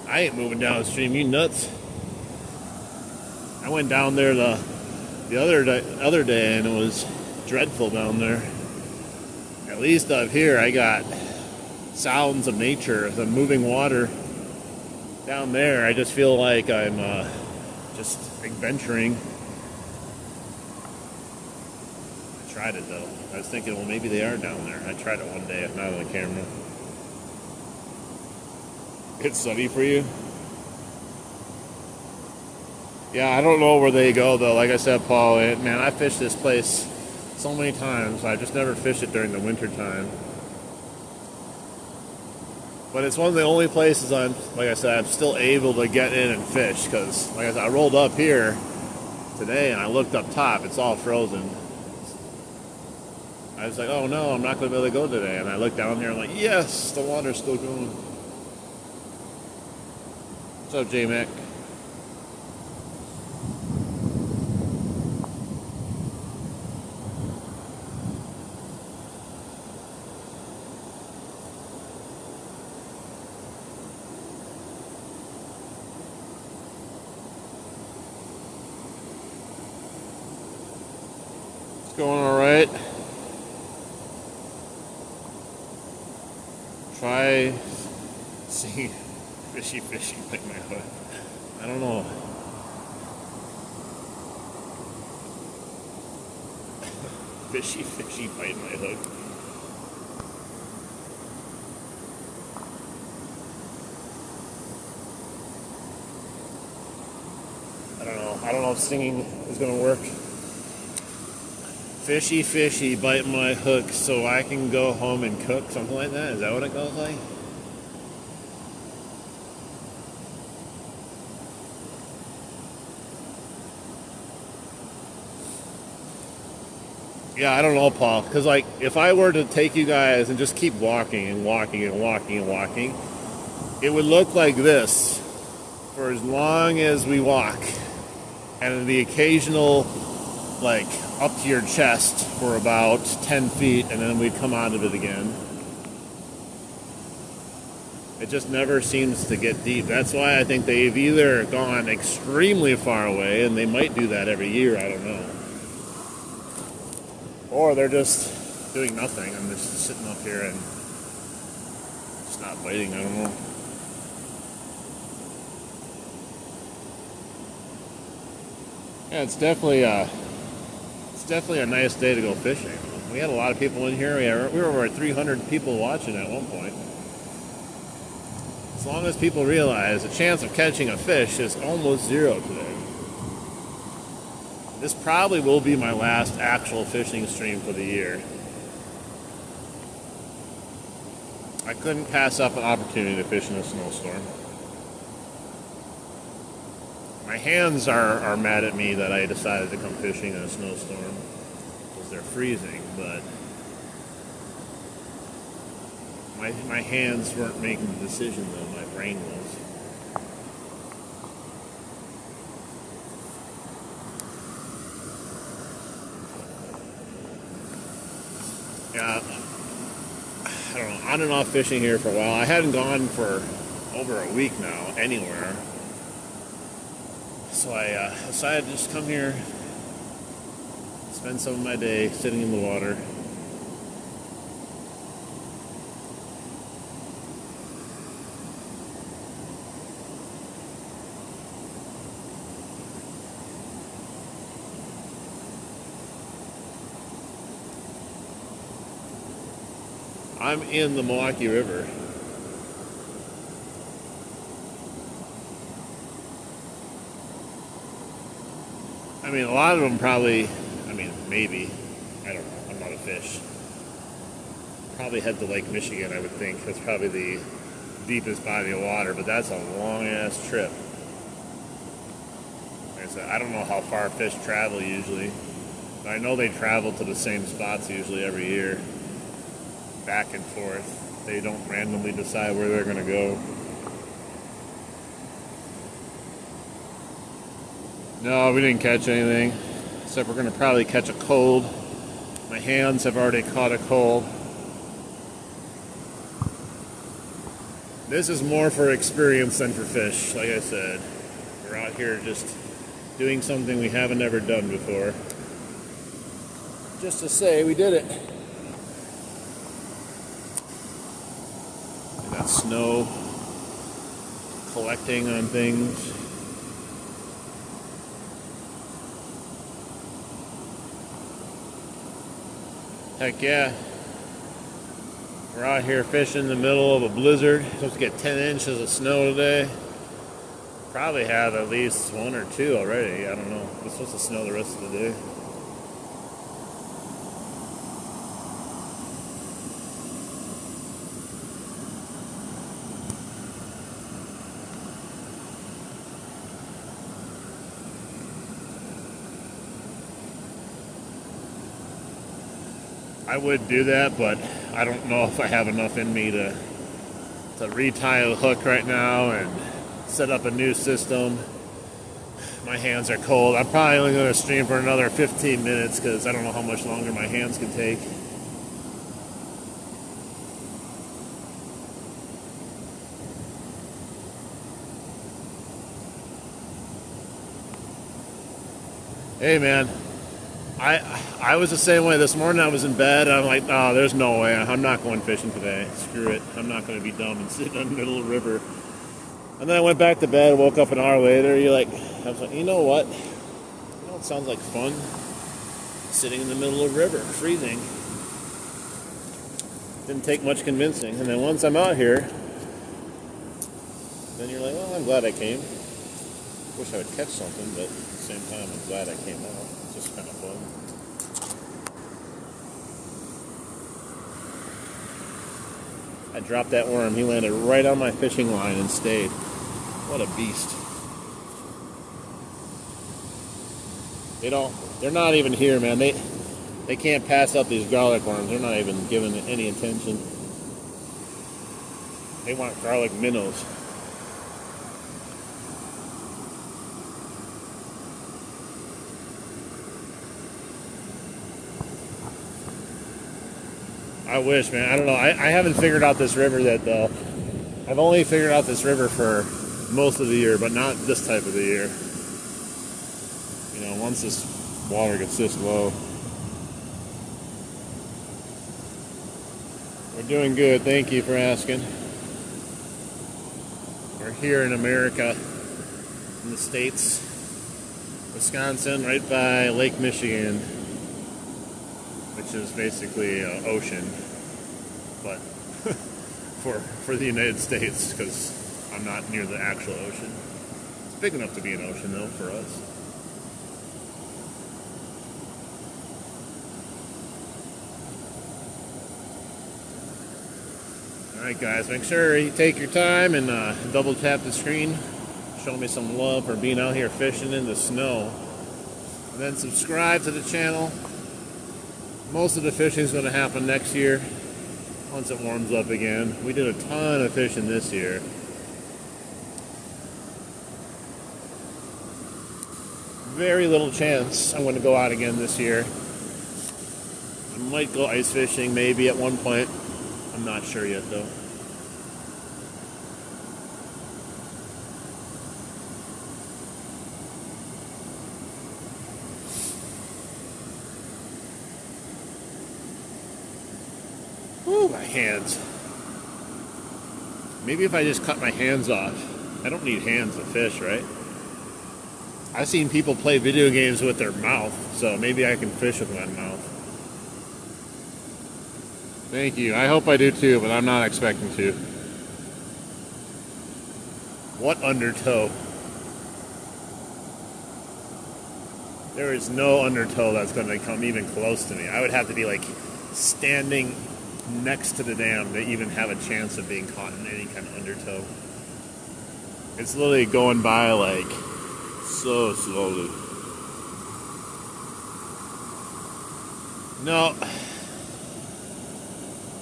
[SPEAKER 1] I ain't moving downstream, you nuts. I went down there the other day and it was dreadful down there. At least up here I got sounds of nature, the moving water. Down there I just feel like I'm just adventuring. I tried it though. I was thinking, well, maybe they are down there. I tried it one day, not on the camera. It's sunny for you? Yeah, I don't know where they go though. Like I said, Paul, man, I fished this place so many times. I just never fished it during the winter time. But it's one of the only places I'm still able to get in and fish because, like I said, I rolled up here today and I looked up top. It's all frozen. I was like, oh no, I'm not going to be able to go today. And I looked down here and I'm like, yes, the water's still going. What's up, J-Mac? It's going all right. Try seeing fishy like my hook. I don't know. Fishy bite my hook. I don't know if singing is gonna work. Fishy, fishy, bite my hook so I can go home and cook, something like that. Is that what it goes like? Yeah, I don't know, Paul. Because, like, if I were to take you guys and just keep walking and walking and walking and walking, it would look like this for as long as we walk. And the occasional, like, up to your chest for about 10 feet, and then we'd come out of it again. It just never seems to get deep. That's why I think they've either gone extremely far away, and they might do that every year, I don't know. Or they're just doing nothing. I'm just sitting up here and just not biting, I don't know. Yeah, it's definitely a nice day to go fishing. We had a lot of people in here. We were over 300 people watching at one point. As long as people realize the chance of catching a fish is almost zero today. This probably will be my last actual fishing stream for the year. I couldn't pass up an opportunity to fish in a snowstorm. My hands are mad at me that I decided to come fishing in a snowstorm because they're freezing, but my hands weren't making the decision though, my brain was. Yeah, I don't know, on and off fishing here for a while. I hadn't gone for over a week now anywhere. So I decided to just come here, spend some of my day sitting in the water. I'm in the Milwaukee River. I mean, a lot of them probably, maybe, I don't know, I'm not a fish. Probably head to Lake Michigan, I would think. That's probably the deepest body of water, but that's a long-ass trip. Like I said, I don't know how far fish travel usually. But I know they travel to the same spots usually every year. Back and forth. They don't randomly decide where they're going to go. No, we didn't catch anything. Except we're going to probably catch a cold. My hands have already caught a cold. This is more for experience than for fish, like I said. We're out here just doing something we haven't ever done before. Just to say we did it. We got snow collecting on things. Heck yeah. We're out here fishing in the middle of a blizzard. Supposed to get 10 inches of snow today. Probably have at least 1 or 2 already. I don't know. It's supposed to snow the rest of the day. I would do that, but I don't know if I have enough in me to retie a hook right now and set up a new system. My hands are cold. I'm probably only going to stream for another 15 minutes because I don't know how much longer my hands can take. Hey man, I was the same way. This morning I was in bed and I'm like, oh, there's no way. I'm not going fishing today. Screw it. I'm not going to be dumb and sit in the middle of the river. And then I went back to bed, woke up an hour later. I was like, you know what? You know what sounds like fun? Sitting in the middle of the river, freezing. Didn't take much convincing. And then once I'm out here, then you're like, well, I'm glad I came. Wish I would catch something, but at the same time, I'm glad I came out. It's just kind of fun. I dropped that worm. He landed right on my fishing line and stayed. What a beast. They're not even here, man. They can't pass up these garlic worms. They're not even giving it any attention. They want garlic minnows. I wish, man. I don't know. I haven't figured out this river yet, though. I've only figured out this river for most of the year, but not this type of the year. You know, once this water gets this low. We're doing good. Thank you for asking. We're here in America, in the States. Wisconsin, right by Lake Michigan, which is basically an ocean, but for the United States, because I'm not near the actual ocean. It's big enough to be an ocean, though, for us. Alright guys, make sure you take your time and double tap the screen. Show me some love for being out here fishing in the snow. And then subscribe to the channel. Most of the fishing is going to happen next year once it warms up again. We did a ton of fishing this year. Very little chance I'm going to go out again this year. I might go ice fishing maybe at one point. I'm not sure yet though. Ooh, my hands. Maybe if I just cut my hands off. I don't need hands to fish, right? I've seen people play video games with their mouth, so maybe I can fish with my mouth. Thank you. I hope I do too, but I'm not expecting to. What undertow? There is no undertow that's going to come even close to me. I would have to be like standing next to the dam to even have a chance of being caught in any kind of undertow. It's literally going by like so slowly. No.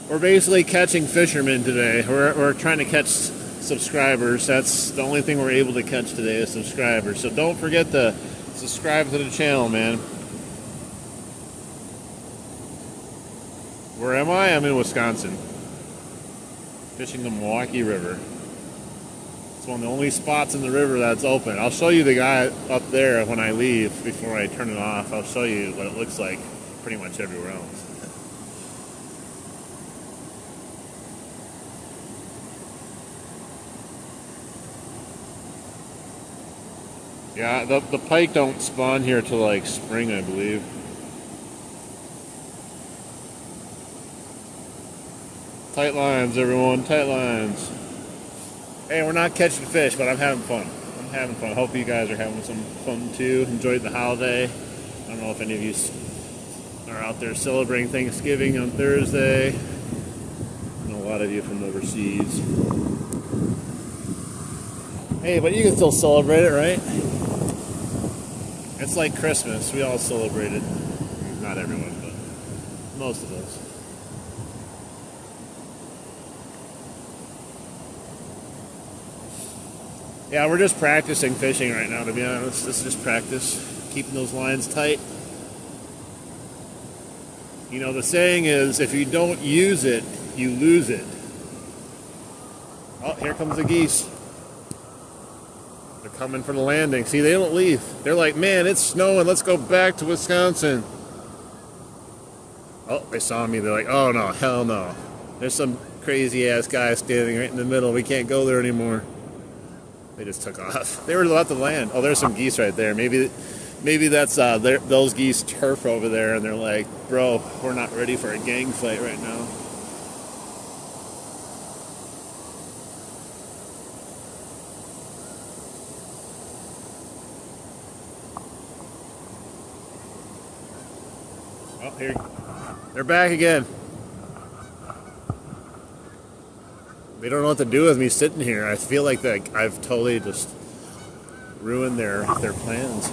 [SPEAKER 1] We're basically catching fishermen today. We're trying to catch subscribers. That's the only thing we're able to catch today is subscribers. So don't forget to subscribe to the channel, man. Where am I? I'm in Wisconsin. Fishing the Milwaukee River. It's one of the only spots in the river that's open. I'll show you the guy up there when I leave before I turn it off. I'll show you what it looks like pretty much everywhere else. Yeah, the pike don't spawn here till like spring, I believe. Tight lines, everyone, tight lines. Hey, we're not catching fish, but I'm having fun. I'm having fun. Hope you guys are having some fun too. Enjoyed the holiday. I don't know if any of you are out there celebrating Thanksgiving on Thursday. I know a lot of you from overseas. Hey, but you can still celebrate it, right? It's like Christmas. We all celebrate it. Not everyone, but most of us. Yeah, we're just practicing fishing right now, to be honest. This is just practice. Keeping those lines tight. You know, the saying is, if you don't use it, you lose it. Oh, here comes the geese. They're coming for the landing. See, they don't leave. They're like, man, it's snowing. Let's go back to Wisconsin. Oh, they saw me. They're like, oh, no, hell no. There's some crazy-ass guy standing right in the middle. We can't go there anymore. They just took off. They were about to land. Oh, there's some geese right there. Maybe that's those geese turf over there, and they're like, bro, we're not ready for a gang fight right now. Oh, here. They're back again. They don't know what to do with me sitting here. I feel like that I've totally just ruined their plans.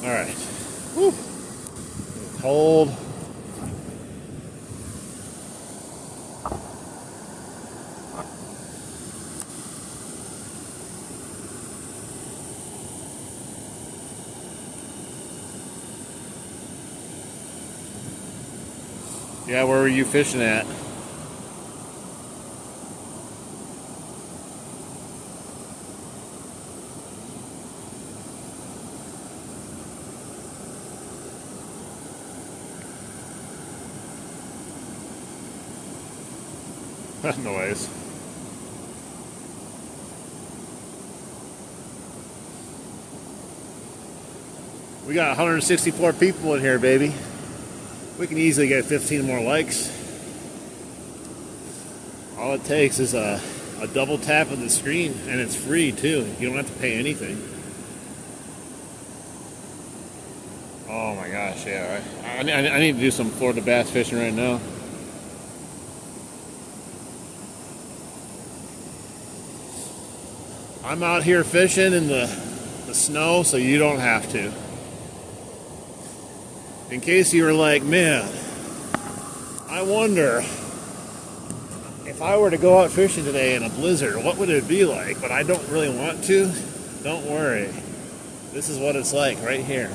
[SPEAKER 1] All right. Whew. Cold. Yeah, where were you fishing at? That noise. We got 164 people in here, baby. We can easily get 15 more likes. All it takes is a double tap of the screen, and it's free too. You don't have to pay anything. Oh my gosh, yeah. I need to do some Florida bass fishing right now. I'm out here fishing in the snow, so you don't have to. In case you were like, man, I wonder if I were to go out fishing today in a blizzard, what would it be like? But I don't really want to. Don't worry. This is what it's like right here.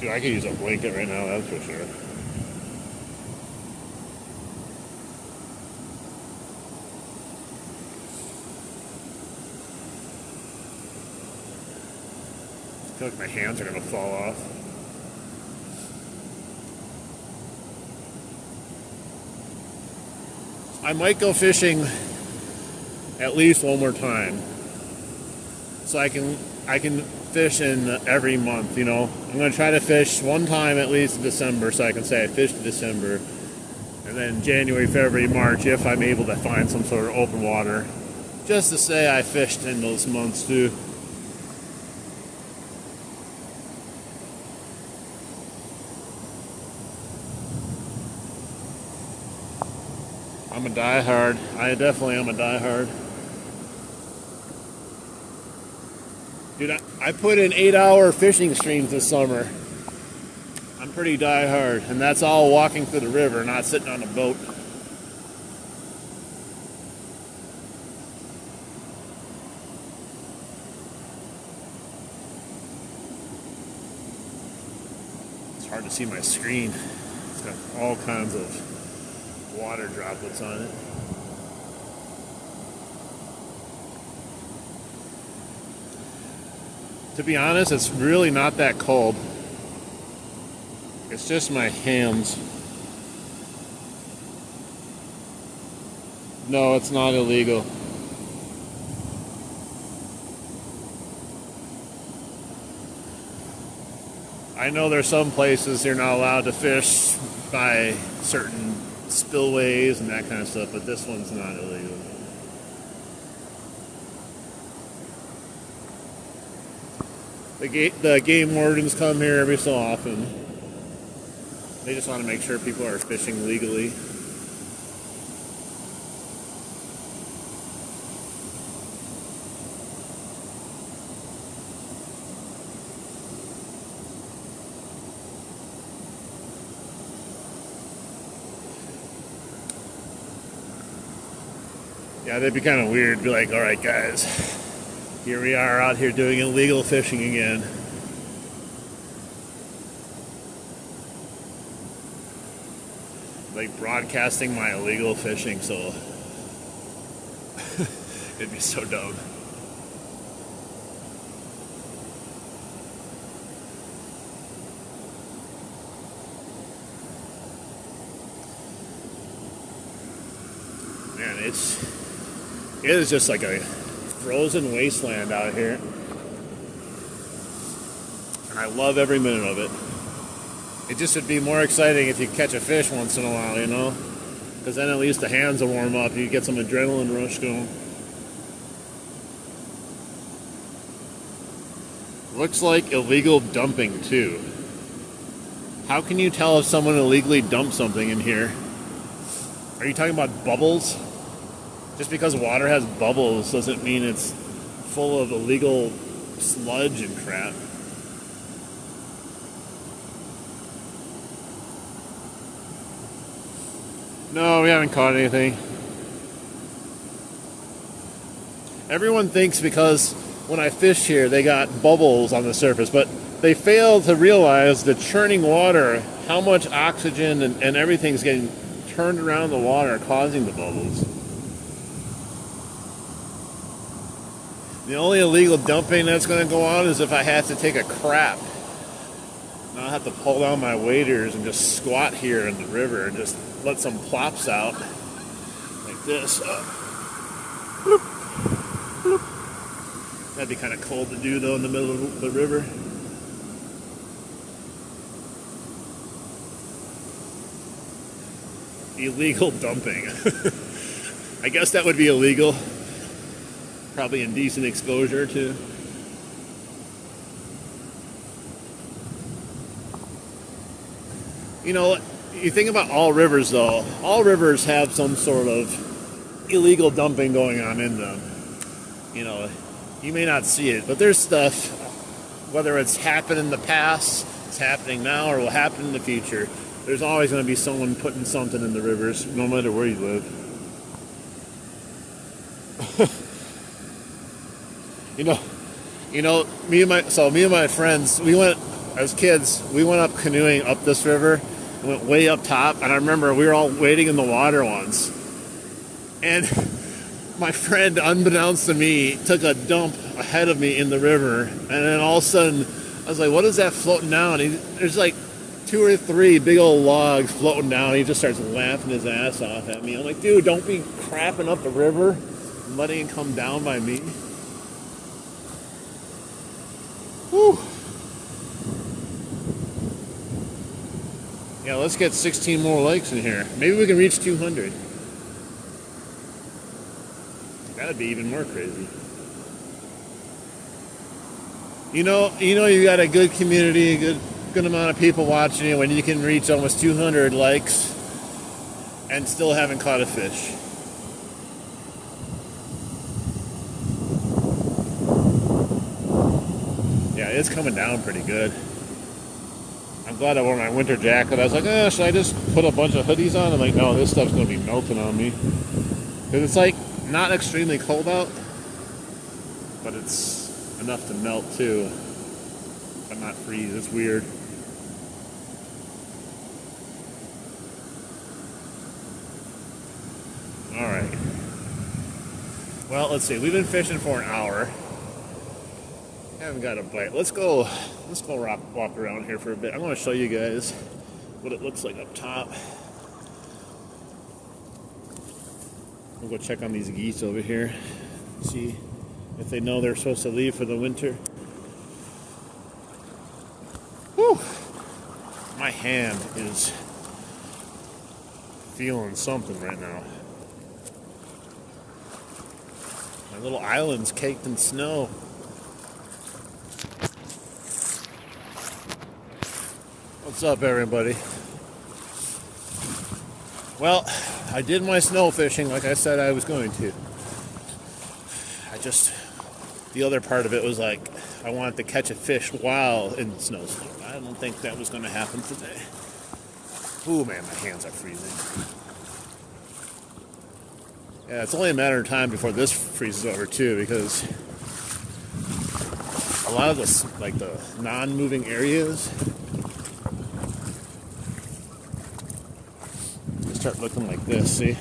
[SPEAKER 1] Dude, I could use a blanket right now, that's for sure. I feel like my hands are gonna fall off. I might go fishing at least one more time, so I can fish in every month. You know, I'm gonna try to fish one time at least in December, so I can say I fished in December, and then January, February, March, if I'm able to find some sort of open water, just to say I fished in those months too. I'm a diehard. I definitely am a diehard. Dude, I put in 8-hour fishing streams this summer. I'm pretty diehard, and that's all walking through the river, not sitting on a boat. It's hard to see my screen. It's got all kinds of water droplets on it. To be honest, it's really not that cold. It's just my hands. No, it's not illegal. I know there's some places you're not allowed to fish by certain spillways and that kind of stuff, but this one's not illegal. The game wardens come here every so often. They just want to make sure people are fishing legally. Yeah, they'd be kind of weird. Be like, all right, guys, here we are out here doing illegal fishing again. Like broadcasting my illegal fishing, so it'd be so dumb. Man, it is just like a frozen wasteland out here. And I love every minute of it. It just would be more exciting if you catch a fish once in a while, you know? Because then at least the hands will warm up. You get some adrenaline rush going. Looks like illegal dumping too. How can you tell if someone illegally dumped something in here? Are you talking about bubbles? Just because water has bubbles doesn't mean it's full of illegal sludge and crap. No, we haven't caught anything. Everyone thinks because when I fish here, they got bubbles on the surface, but they fail to realize the churning water, how much oxygen and everything's getting turned around the water, causing the bubbles. The only illegal dumping that's going to go on is if I have to take a crap. I'll have to pull down my waders and just squat here in the river and just let some plops out like this. Bloop, bloop. That'd be kind of cold to do though in the middle of the river. Illegal dumping. I guess that would be illegal. Probably indecent exposure too. You know, you think about all rivers though. All rivers have some sort of illegal dumping going on in them. You know, you may not see it, but there's stuff, whether it's happened in the past, it's happening now, or will happen in the future. There's always going to be someone putting something in the rivers, no matter where you live. Me and my friends, we went as kids. We went up canoeing up this river, and went way up top. And I remember we were all wading in the water once, and my friend, unbeknownst to me, took a dump ahead of me in the river, and then all of a sudden, I was like, "What is that floating down?" There's like 2 or 3 big old logs floating down. He just starts laughing his ass off at me. I'm like, dude, don't be crapping up the river and letting it come down by me. Whew. Yeah, let's get 16 more lakes in here. Maybe we can reach 200. That'd be even more crazy. You got a good community, a good amount of people watching you when you can reach almost 200 likes and still haven't caught a fish. Yeah, it's coming down pretty good. I'm glad I wore my winter jacket. I was like, should I just put a bunch of hoodies on? I'm like, no, this stuff's going to be melting on me. Because it's like not extremely cold out, but it's enough to melt too, but not freeze. It's weird. All right. Well, let's see. We've been fishing for an hour. Haven't got a bite. Let's go walk around here for a bit. I'm going to show you guys what it looks like up top. We'll go check on these geese over here. See if they know they're supposed to leave for the winter. Whew. My hand is feeling something right now. My little island's caked in snow. What's up, everybody? Well, I did my snow fishing like I said I was going to. The other part of it was like, I wanted to catch a fish while in the snowstorm. I don't think that was going to happen today. Ooh, man, my hands are freezing. Yeah, it's only a matter of time before this freezes over too, because a lot of the non-moving areas start looking like this. See,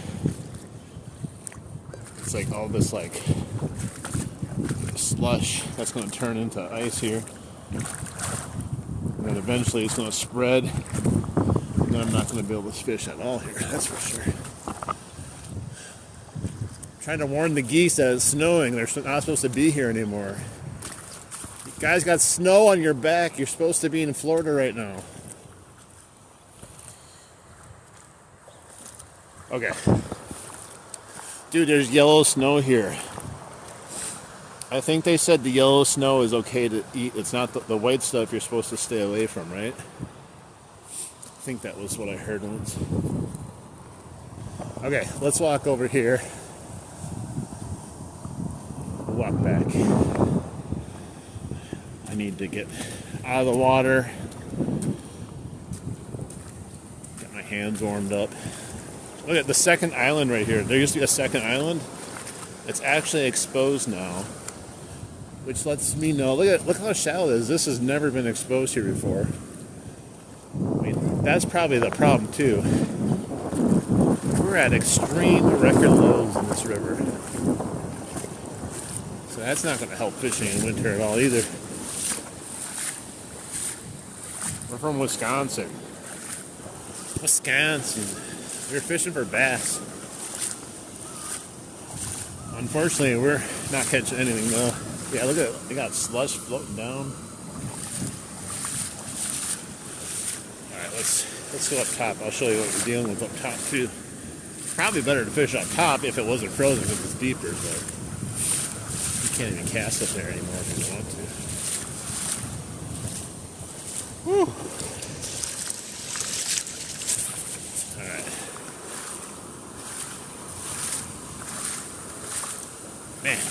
[SPEAKER 1] it's like all this like slush that's going to turn into ice here, and then eventually it's going to spread, and then I'm not going to be able to fish at all here, that's for sure. I'm trying to warn the geese that it's snowing. They're not supposed to be here anymore. You guys got snow on your back. You're supposed to be in Florida right now. Okay. Dude, there's yellow snow here. I think they said the yellow snow is okay to eat. It's not the white stuff you're supposed to stay away from, right? I think that was what I heard once. Okay, let's walk over here. We'll walk back. I need to get out of the water. Get my hands warmed up. Look at the second island right here. There used to be a second island. It's actually exposed now, which lets me know. Look how shallow it is. This has never been exposed here before. I mean, that's probably the problem too. We're at extreme record lows in this river, so that's not going to help fishing in winter at all either. We're from Wisconsin. We're fishing for bass. Unfortunately, we're not catching anything though. Yeah, look at it. They got slush floating down. Alright, let's go up top. I'll show you what we're dealing with up top too. Probably better to fish up top if it wasn't frozen because it's deeper, but you can't even cast up there anymore if you want to. Whew. Alright. Man.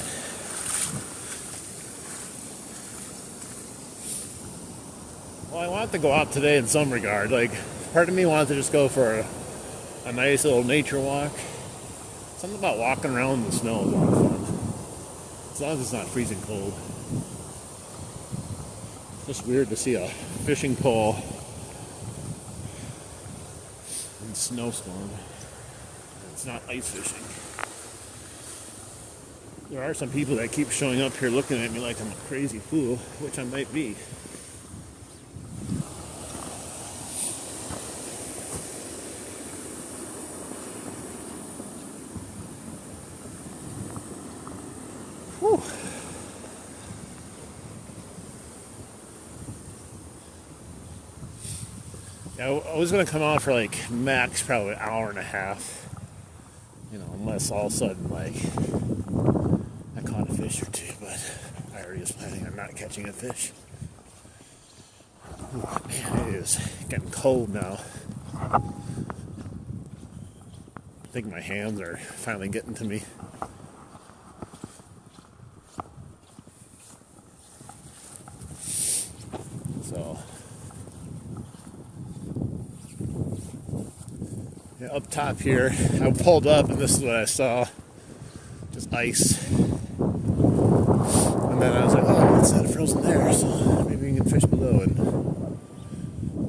[SPEAKER 1] Well, I want to go out today in some regard. Like, part of me wants to just go for a nice little nature walk. Something about walking around in the snow is a lot of fun. As long as it's not freezing cold. It's just weird to see a fishing pole in snowstorm. It's not ice fishing. There are some people that keep showing up here looking at me like I'm a crazy fool, which I might be. Whew. Yeah, I was going to come out for like max probably an hour and a half. You know, unless all of a sudden like I caught a fish or two, but I already was planning on not catching a fish. Ooh, man, it is getting cold now. I think my hands are finally getting to me. So, yeah, up top here, I pulled up and this is what I saw. Just ice. And then I was like, oh, it's not frozen there, so maybe we can fish below. And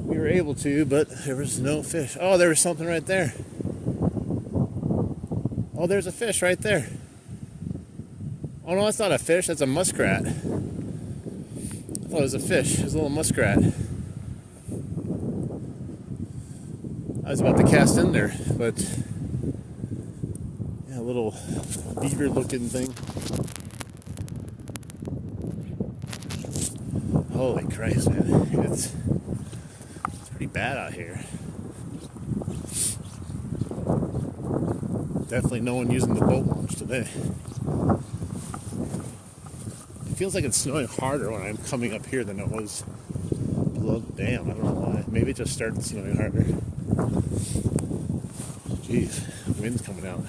[SPEAKER 1] we were able to, but there was no fish. Oh, there was something right there. Oh, there's a fish right there. Oh, no, that's not a fish. That's a muskrat. I thought it was a fish. It was a little muskrat. I was about to cast in there, but yeah, a little beaver-looking thing. Holy Christ, man. It's pretty bad out here. Definitely no one using the boat launch today. It feels like it's snowing harder when I'm coming up here than it was below the dam. I don't know why. Maybe it just started snowing harder. Jeez, the wind's coming out.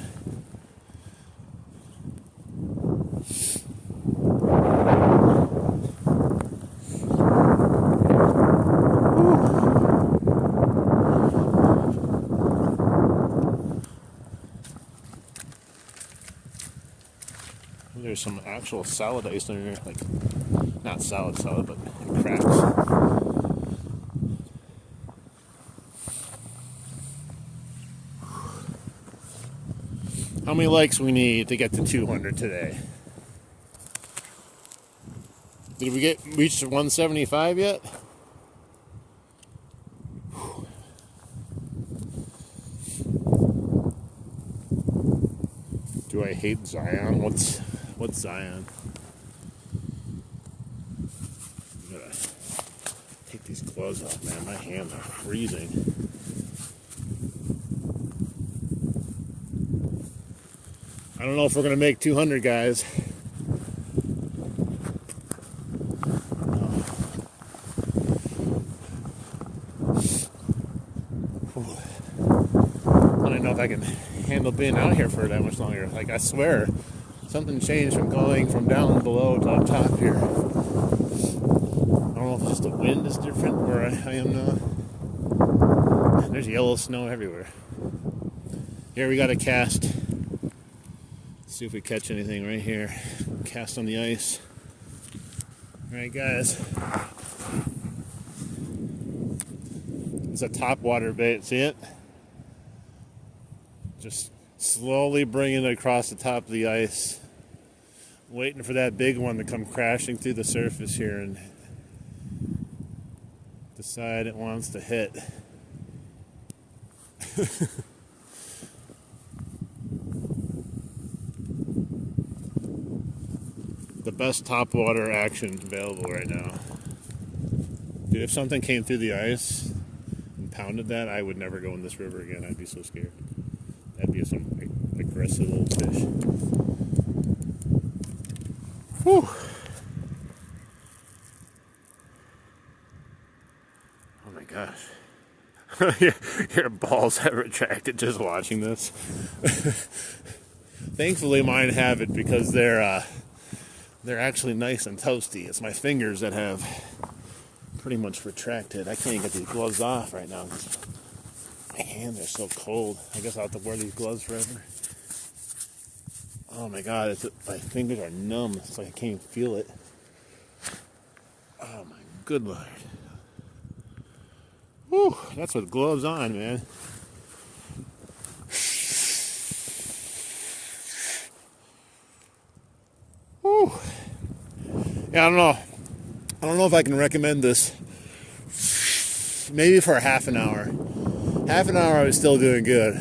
[SPEAKER 1] There's some actual salad ice in here, like not salad, but cracks. How many likes we need to get to 200 today? Did we reach 175 yet? Do I hate Zion? What's Zion? I'm gonna take these gloves off, man. My hands are freezing. I don't know if we're gonna make 200, guys. I can handle being out here for that much longer. Like, I swear, something changed from going from down below to up top here. I don't know if just the wind is different where I am now. There's yellow snow everywhere. Here we got a cast. Let's see if we catch anything right here. Cast on the ice. Alright guys. It's a topwater bait, see it? Just slowly bringing it across the top of the ice. Waiting for that big one to come crashing through the surface here and decide it wants to hit. The best topwater action available right now. Dude, if something came through the ice and pounded that, I would never go in this river again. I'd be so scared. That'd be some aggressive little fish. Whew. Oh my gosh. Your balls have retracted just watching this. Thankfully mine haven't because they're actually nice and toasty. It's my fingers that have pretty much retracted. I can't even get these gloves off right now because my hands are so cold. I guess I'll have to wear these gloves forever. Oh my god, my fingers are numb. It's like I can't even feel it. Oh my good lord. Whew, that's with gloves on, man. Whew. Yeah, I don't know. I don't know if I can recommend this. Maybe for a half an hour. Half an hour I was still doing good.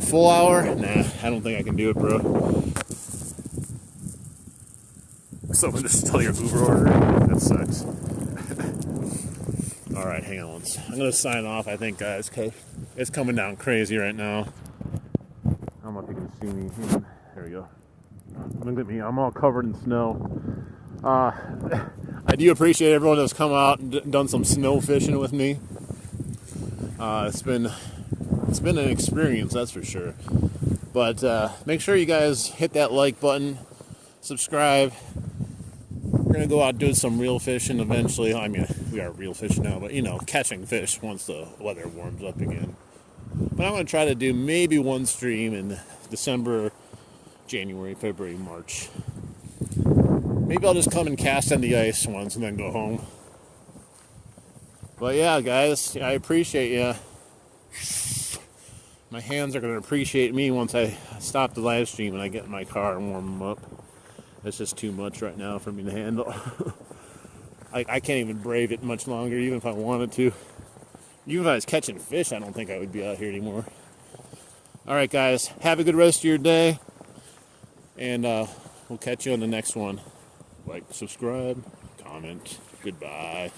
[SPEAKER 1] Full hour? Nah, I don't think I can do it, bro. Someone just stole your Uber order? That sucks. Alright, hang on once. I'm going to sign off, I think, guys, because it's coming down crazy right now. I don't know if you can see me. There we go. Look at me. I'm all covered in snow. I do appreciate everyone that's come out and done some snow fishing with me. It's been an experience, that's for sure. But make sure you guys hit that like button, subscribe. We're gonna go out doing some real fishing eventually. I mean, we are real fishing now, but you know, catching fish once the weather warms up again. But I'm gonna try to do maybe one stream in December, January, February, March. Maybe I'll just come and cast on the ice once and then go home. But yeah, guys, I appreciate you. My hands are going to appreciate me once I stop the live stream and I get in my car and warm them up. It's just too much right now for me to handle. I can't even brave it much longer, even if I wanted to. Even if I was catching fish, I don't think I would be out here anymore. Alright, guys, have a good rest of your day. And we'll catch you on the next one. Like, subscribe, comment. Goodbye.